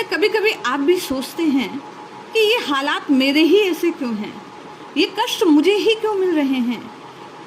क्या कभी कभी आप भी सोचते हैं कि ये हालात मेरे ही ऐसे क्यों हैं? ये कष्ट मुझे ही क्यों मिल रहे हैं?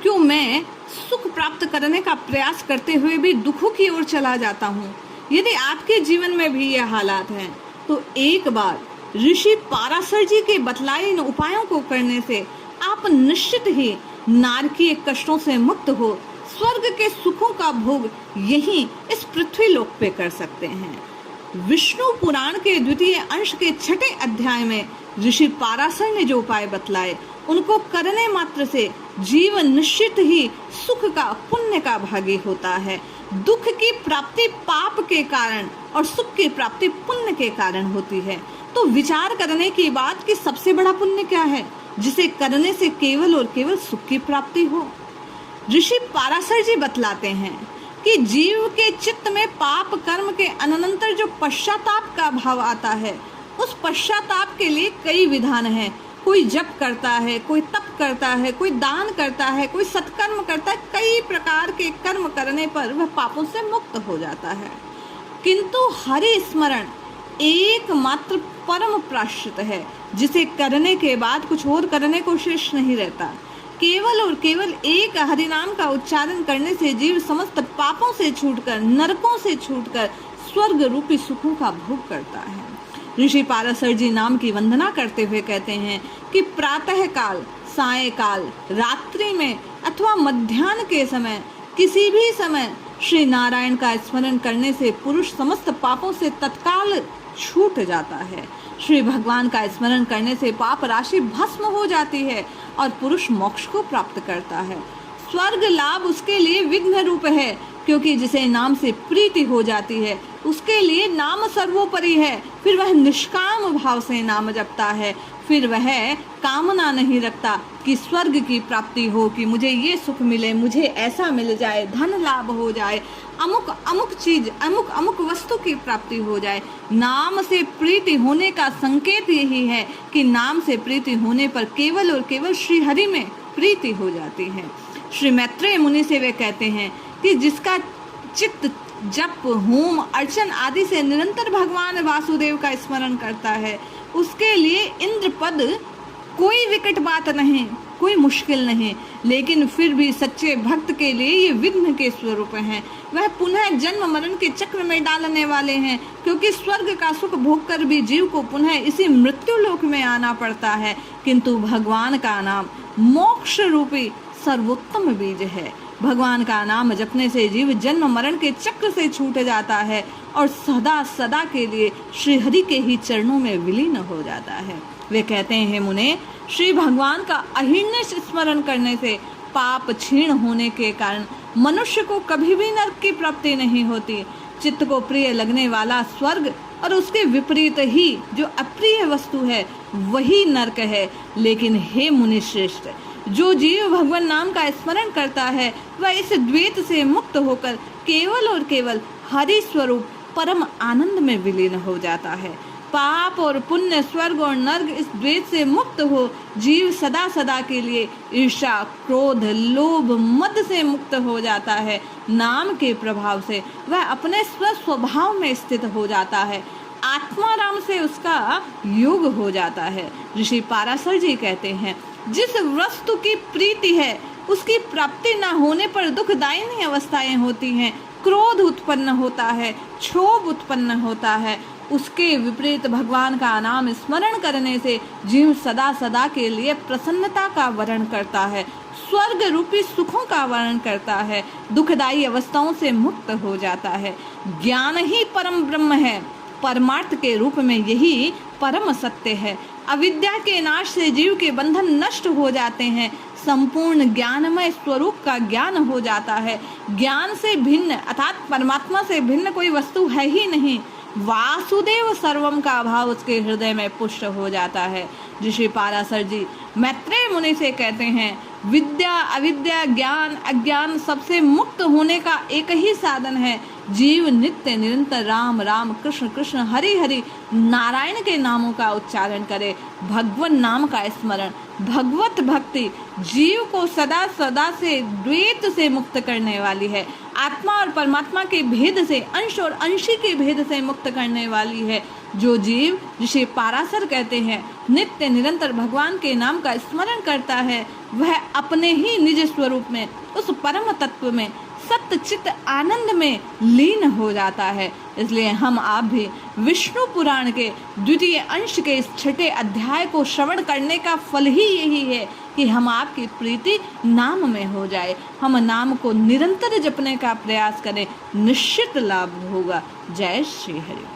क्यों मैं सुख प्राप्त करने का प्रयास करते हुए भी दुखों की ओर चला जाता हूँ? यदि आपके जीवन में भी ये हालात हैं तो एक बार ऋषि पाराशर जी के बतलाए इन उपायों को करने से आप निश्चित ही नारकीय कष्टों से मुक्त हो स्वर्ग के सुखों का भोग यहीं इस पृथ्वी लोक पे कर सकते हैं। विष्णु पुराण के द्वितीय अंश के 6ठे अध्याय में ऋषि पाराशर ने जो उपाय बतलाए उनको करने मात्र से जीव निश्चित ही सुख का पुण्य का भागी होता है। दुख की प्राप्ति पाप के कारण और सुख की प्राप्ति पुण्य के कारण होती है। तो विचार करने की बात कि सबसे बड़ा पुण्य क्या है जिसे करने से केवल और केवल सुख की प्राप्ति हो। ऋषि पाराशर जी बतलाते हैं कि जीव के चित्त में पाप कर्म के अनंतर जो पश्चाताप का भाव आता है, उस पश्चाताप के लिए कई विधान हैं। कोई जप करता है, कोई तप करता है, कोई दान करता है, कोई सत्कर्म करता है। कई प्रकार के कर्म करने पर वह पापों से मुक्त हो जाता है। किंतु हरि स्मरण एकमात्र परम प्रायश्चित है जिसे करने के बाद कुछ और करने को शेष नहीं रहता। केवल और केवल एक हरि नाम का उच्चारण करने से जीव समस्त पापों से छूटकर, नरकों से छूटकर स्वर्ग रूपी सुखों का भोग करता है। ऋषि पाराशर जी नाम की वंदना करते हुए कहते हैं कि प्रातः काल, सायकाल, रात्रि में अथवा मध्याह्न के समय, किसी भी समय श्री नारायण का स्मरण करने से पुरुष समस्त पापों से तत्काल छूट जाता है। श्री भगवान का स्मरण करने से पाप राशि भस्म हो जाती है और पुरुष मोक्ष को प्राप्त करता है। स्वर्ग लाभ उसके लिए विघ्न रूप है, क्योंकि जिसे नाम से प्रीति हो जाती है उसके लिए नाम सर्वोपरि है। फिर वह निष्काम भाव से नाम जपता है। फिर वह कामना नहीं रखता कि स्वर्ग की प्राप्ति हो, कि मुझे ये सुख मिले, मुझे ऐसा मिल जाए, धन लाभ हो जाए, अमुक अमुक चीज, अमुक अमुक वस्तु की प्राप्ति हो जाए। नाम से प्रीति होने का संकेत यही है कि नाम से प्रीति होने पर केवल और केवल श्री हरि में प्रीति हो जाती है। श्री मैत्रेय मुनि से वे कहते हैं कि जिसका चित्त जप, होम, अर्चन आदि से निरंतर भगवान वासुदेव का स्मरण करता है, उसके लिए इंद्र पद कोई विकट बात नहीं, कोई मुश्किल नहीं। लेकिन फिर भी सच्चे भक्त के लिए ये विघ्न के स्वरूप हैं। वह पुनः जन्म मरण के चक्र में डालने वाले हैं, क्योंकि स्वर्ग का सुख भोग कर भी जीव को पुनः इसी मृत्यु लोक में आना पड़ता है। किंतु भगवान का नाम मोक्ष रूपी सर्वोत्तम बीज है। भगवान का नाम जपने से जीव जन्म मरण के चक्र से छूट जाता है और सदा सदा के लिए श्री हरि के ही चरणों में विलीन हो जाता है। वे कहते हैं, मुने, श्री भगवान का अहिर्निश स्मरण करने से पाप क्षीण होने के कारण मनुष्य को कभी भी नरक की प्राप्ति नहीं होती। चित्त को प्रिय लगने वाला स्वर्ग और उसके विपरीत ही जो अप्रिय वस्तु है वही नरक है। लेकिन हे मुनि श्रेष्ठ, जो जीव भगवान नाम का स्मरण करता है वह इस द्वैत से मुक्त होकर केवल और केवल हरि स्वरूप परम आनंद में विलीन हो जाता है। पाप और पुण्य, स्वर्ग और नर्क इस द्वैत से मुक्त हो जीव सदा सदा के लिए ईर्ष्या, क्रोध, लोभ, मद से मुक्त हो जाता है। नाम के प्रभाव से वह अपने स्वभाव में स्थित हो जाता है। आत्माराम से उसका योग हो जाता है। ऋषि पाराशर जी कहते हैं, जिस वस्तु की प्रीति है उसकी प्राप्ति न होने पर दुखदायिनी अवस्थाएं होती हैं। क्रोध उत्पन्न होता है, क्षोभ उत्पन्न होता है। उसके विपरीत भगवान का नाम स्मरण करने से जीव सदा सदा के लिए प्रसन्नता का वर्ण करता है, स्वर्ग रूपी सुखों का वर्ण करता है, दुखदायी अवस्थाओं से मुक्त हो जाता है। ज्ञान ही परम ब्रह्म है। परमार्थ के रूप में यही परम सत्य है। अविद्या के नाश से जीव के बंधन नष्ट हो जाते हैं। संपूर्ण ज्ञानमय स्वरूप का ज्ञान हो जाता है। ज्ञान से भिन्न अर्थात परमात्मा से भिन्न कोई वस्तु है ही नहीं। वासुदेव सर्वम का भाव उसके हृदय में पुष्ट हो जाता है। ऋषि पाराशर जी मैत्रेय मुनि से कहते हैं, विद्या, अविद्या, ज्ञान, अज्ञान सबसे मुक्त होने का एक ही साधन है जीव नित्य निरंतर राम राम कृष्ण कृष्ण हरि हरि नारायण के नामों का उच्चारण करे। भगवान नाम का स्मरण, भगवत भक्ति जीव को सदा सदा से द्वैत से मुक्त करने वाली है। आत्मा और परमात्मा के भेद से, अंश और अंशी के भेद से मुक्त करने वाली है। जो जीव, जिसे पाराशर कहते हैं, नित्य निरंतर भगवान के नाम का स्मरण करता है, वह अपने ही निज स्वरूप में, उस परम तत्व में, सत्य चित्त आनंद में लीन हो जाता है। इसलिए हम आप भी विष्णु पुराण के द्वितीय अंश के इस छठे अध्याय को श्रवण करने का फल ही यही है कि हम आपकी प्रीति नाम में हो जाए। हम नाम को निरंतर जपने का प्रयास करें, निश्चित लाभ होगा। जय श्री हरि।